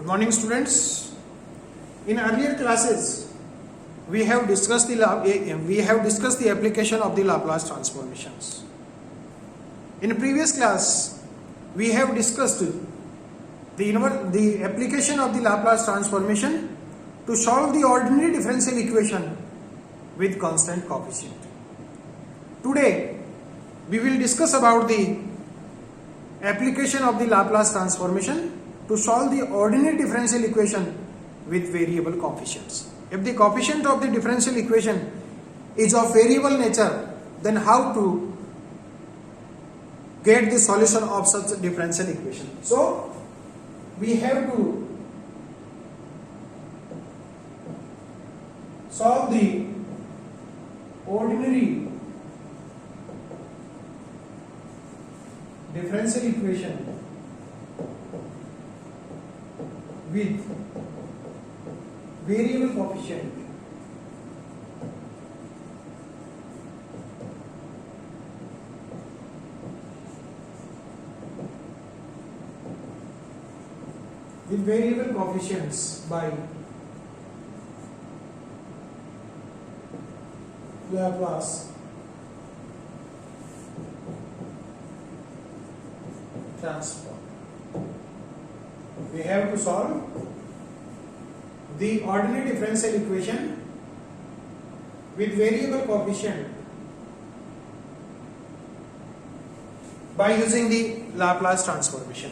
Good morning, students. In earlier classes, we have discussed the application of the Laplace transformations. In previous class, we have discussed the application of the Laplace transformation to solve the ordinary differential equation with constant coefficient. Today, we will discuss about the application of the Laplace transformation to solve the ordinary differential equation with variable coefficients. If the coefficient of the differential equation is of variable nature, then how to get the solution of such a differential equation? So, we have to solve the ordinary differential equation with variable coefficient. With variable coefficients by Laplace transform. We have to solve the ordinary differential equation with variable coefficient by using the Laplace transformation.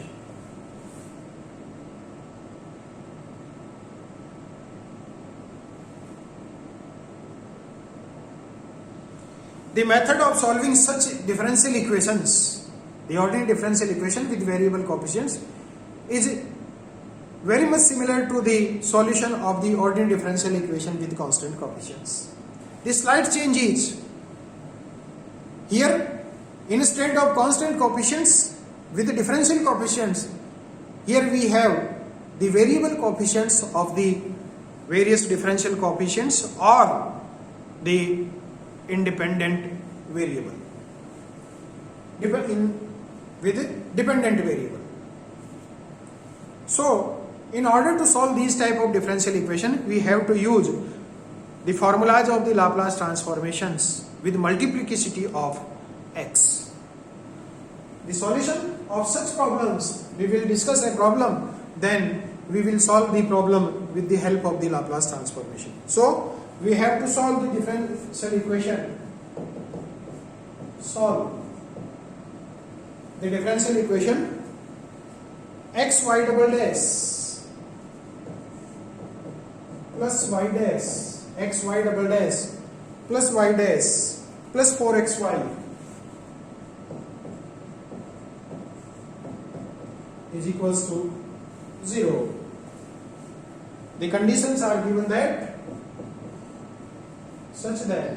The method of solving such differential equations, the ordinary differential equation with variable coefficients, is very much similar to the solution of the ordinary differential equation with constant coefficients. The slight change is, here instead of constant coefficients with the differential coefficients, here we have the variable coefficients of the various differential coefficients or the independent variable with a dependent variable. So, in order to solve these type of differential equation, we have to use the formulas of the Laplace transformations with multiplicity of x. The solution of such problems, we will discuss a problem, then we will solve the problem with the help of the Laplace transformation. So, we have to solve the differential equation. Solve the differential equation x y double dash plus y dash x y double dash plus y dash plus 4xy is equals to 0. The conditions are given that such that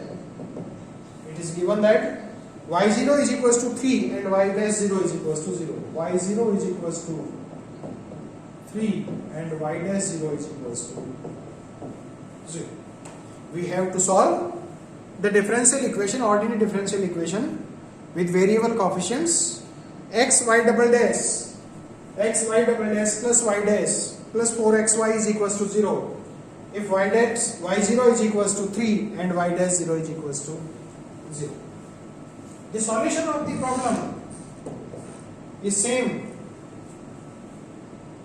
it is given that y0 is equals to 3 and y dash 0 is equals to 0. y0 is equals to 3 and y dash 0 is equals to 0. We have to solve the differential equation, ordinary differential equation with variable coefficients x y double dash plus y dash plus 4xy is equals to 0. If y0 is equals to 3 and y dash 0 is equals to 0. The solution of the problem is same.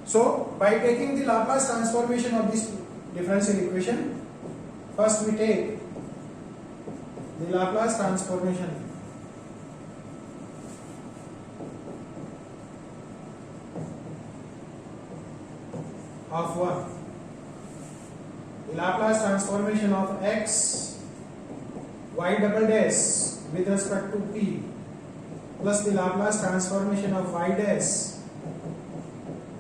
So, by taking the Laplace transformation of this differential equation, first we take the Laplace transformation of what? The Laplace transformation of x y double dash with respect to p plus the Laplace transformation of y dash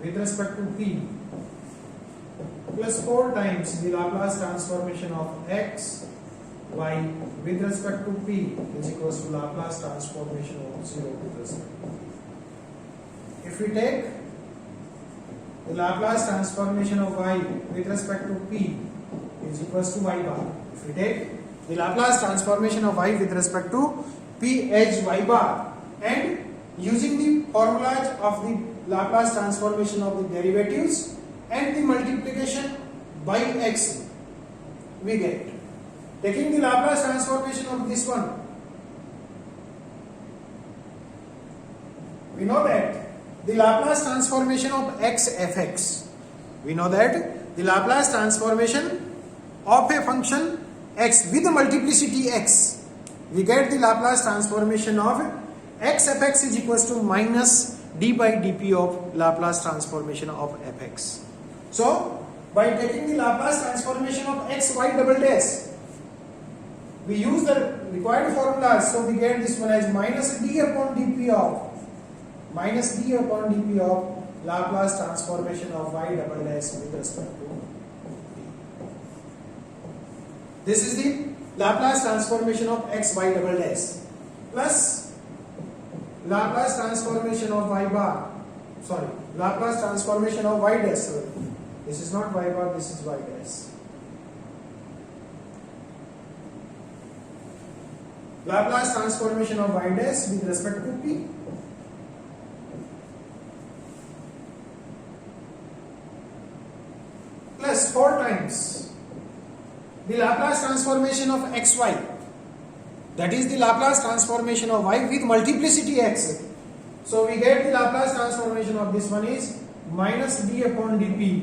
with respect to p plus 4 times the Laplace transformation of x y with respect to p is equals to Laplace transformation of 0 with respect to p. If we take the Laplace transformation of y with respect to p is equals to y bar. If we take the Laplace transformation of y with respect to p as y bar and using the formulas of the Laplace transformation of the derivatives, and the multiplication by x we get. Taking the Laplace transformation of this one, we know that the Laplace transformation of x fx, we know that the Laplace transformation of a function x with multiplicity x, we get the Laplace transformation of x fx is equals to minus d by dp of Laplace transformation of fx. So by taking the Laplace transformation of x y double dash, we use the required formulas, so we get this one as minus d upon dp of Laplace transformation of y double dash with respect to p. This is the Laplace transformation of x y double dash plus Laplace transformation of y bar. Sorry, Laplace transformation of y dash. Sorry. This is not y bar, this is y dash. Laplace transformation of y dash with respect to p plus 4 times the Laplace transformation of xy, that is the Laplace transformation of y with multiplicity x. So we get the Laplace transformation of this one is minus d upon dp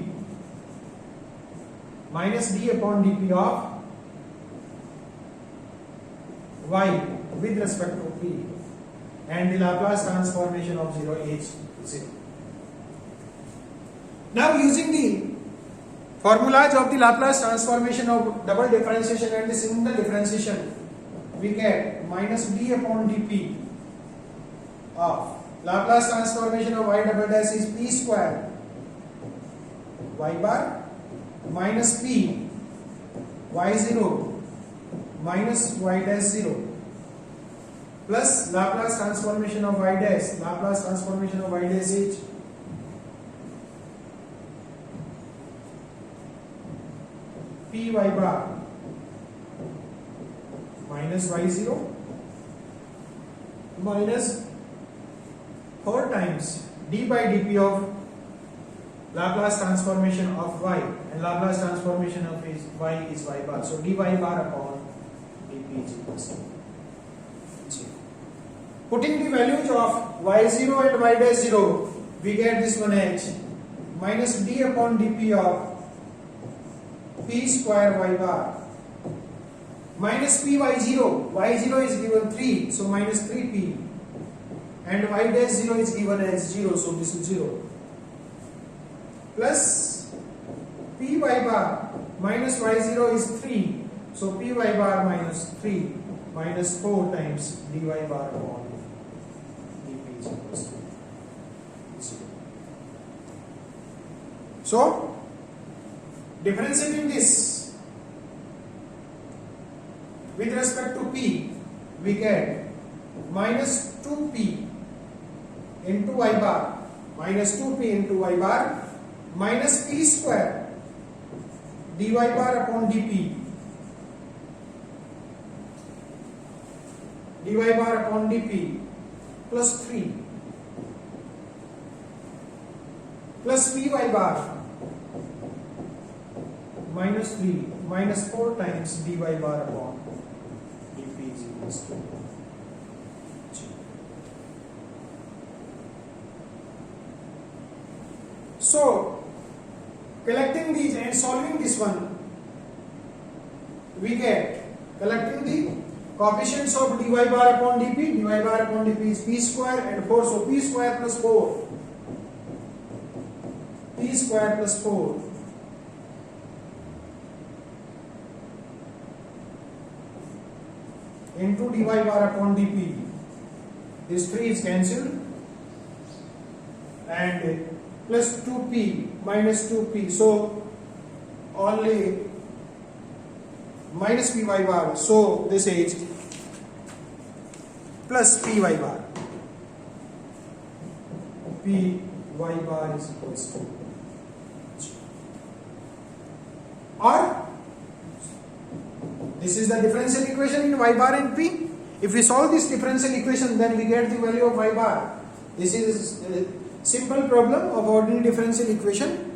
of y with respect to p, and the Laplace transformation of 0 is 0. Now using the formulas of the Laplace transformation of double differentiation and the single differentiation, we get minus d upon dp of Laplace transformation of y double dash is p square y bar minus p y0 minus y dash 0 plus Laplace transformation of y dash. Laplace transformation of y dash is p y bar minus y0 minus 4 times d by dp of Laplace transformation of y, and Laplace transformation of y is y bar. So dy bar upon dp is equals to 0. Putting the values of y0 and y dash 0, we get this one as minus d upon dp of p square y bar minus p y0. y0 is given 3, so minus 3p, and y dash 0 is given as 0, so this is 0, plus py bar minus y0 is 3, so py bar minus 3 minus 4 times dy bar upon dp is equals to 0. So differentiating this with respect to p, we get minus 2p into y bar, minus 2p into y bar minus p square dy bar upon dp, dy bar upon dp plus 3 plus py bar minus 3 minus 4 times dy bar upon dp is equals to 0. So collecting these and solving this one, we get collecting the coefficients of dy bar upon dp. Dy bar upon dp is p square and 4, so p square plus 4, p square plus 4 into dy bar upon dp. This 3 is cancelled, and plus 2p minus 2p, so only minus py bar, so this is plus py bar. Py bar is equals to, or this is the differential equation in y bar and p. If we solve this differential equation, then we get the value of y bar. This is a simple problem of ordinary differential equation.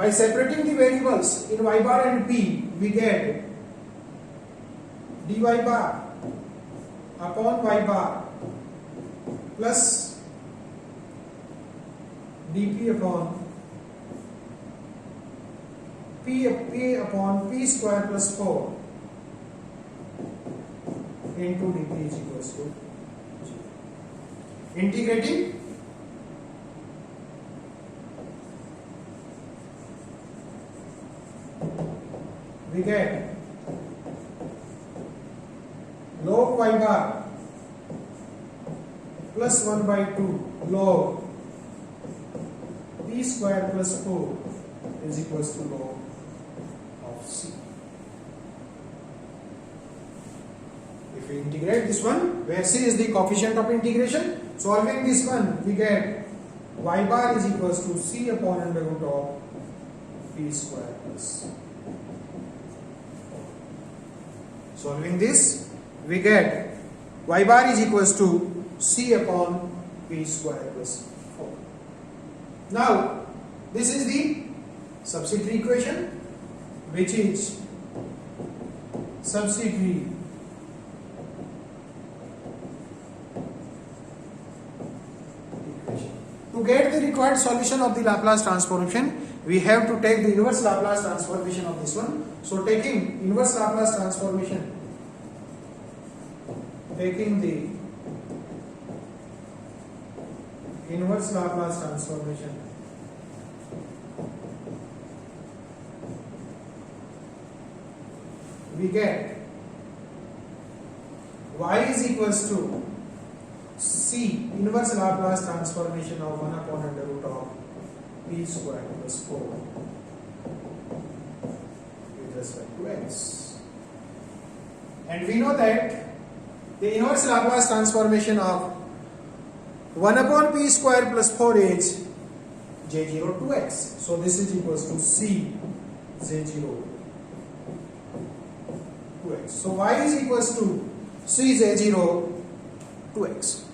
By separating the variables in y bar and p, we get dy bar upon y bar plus dp upon p upon p square plus 4 into dp is equals to 0. Integrating, we get log y bar plus 1 by 2 log p square plus 4 is equals to log of c. If we integrate this one, where c is the coefficient of integration, solving this one, we get y bar is equals to c upon under root of p square plus. Solving this, we get y bar is equals to c upon p square plus 4. Now, this is the substitutory equation, which is substitutory equation. To get the required solution of the Laplace transformation, we have to take the inverse Laplace transformation of this one. So taking inverse Laplace transformation, taking the inverse Laplace transformation, we get y is equals to c inverse Laplace transformation of 1 upon under root of p square plus 4 with respect to x. And we know that the inverse Laplace transformation of 1 upon p square plus 4 is j0 to x. So this is equals to c j0 to x. So y is equals to c j0 to x.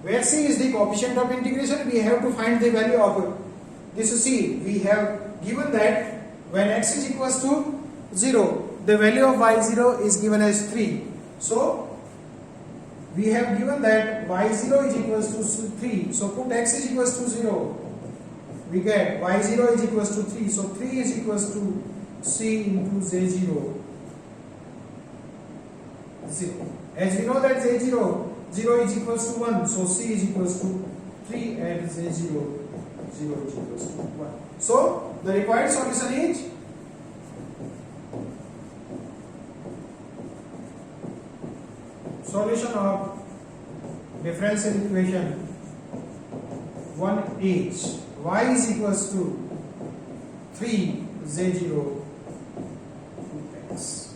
Where c is the coefficient of integration, we have to find the value of this c. We have given that when x is equals to 0, the value of y0 is given as 3. So we have given that y0 is equals to 3. So put x is equals to 0. We get y0 is equals to 3. So 3 is equals to c into j0. 0. As we know that j0 0 is equals to 1. So c is equals to 3 and j0 0 is equals to 1. So the required solution is solution of differential equation 1 is y is equals to 3 j0 x.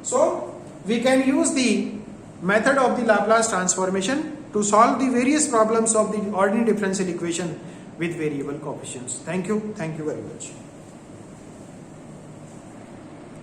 So we can use the method of the Laplace transformation to solve the various problems of the ordinary differential equation with variable coefficients. Thank you very much.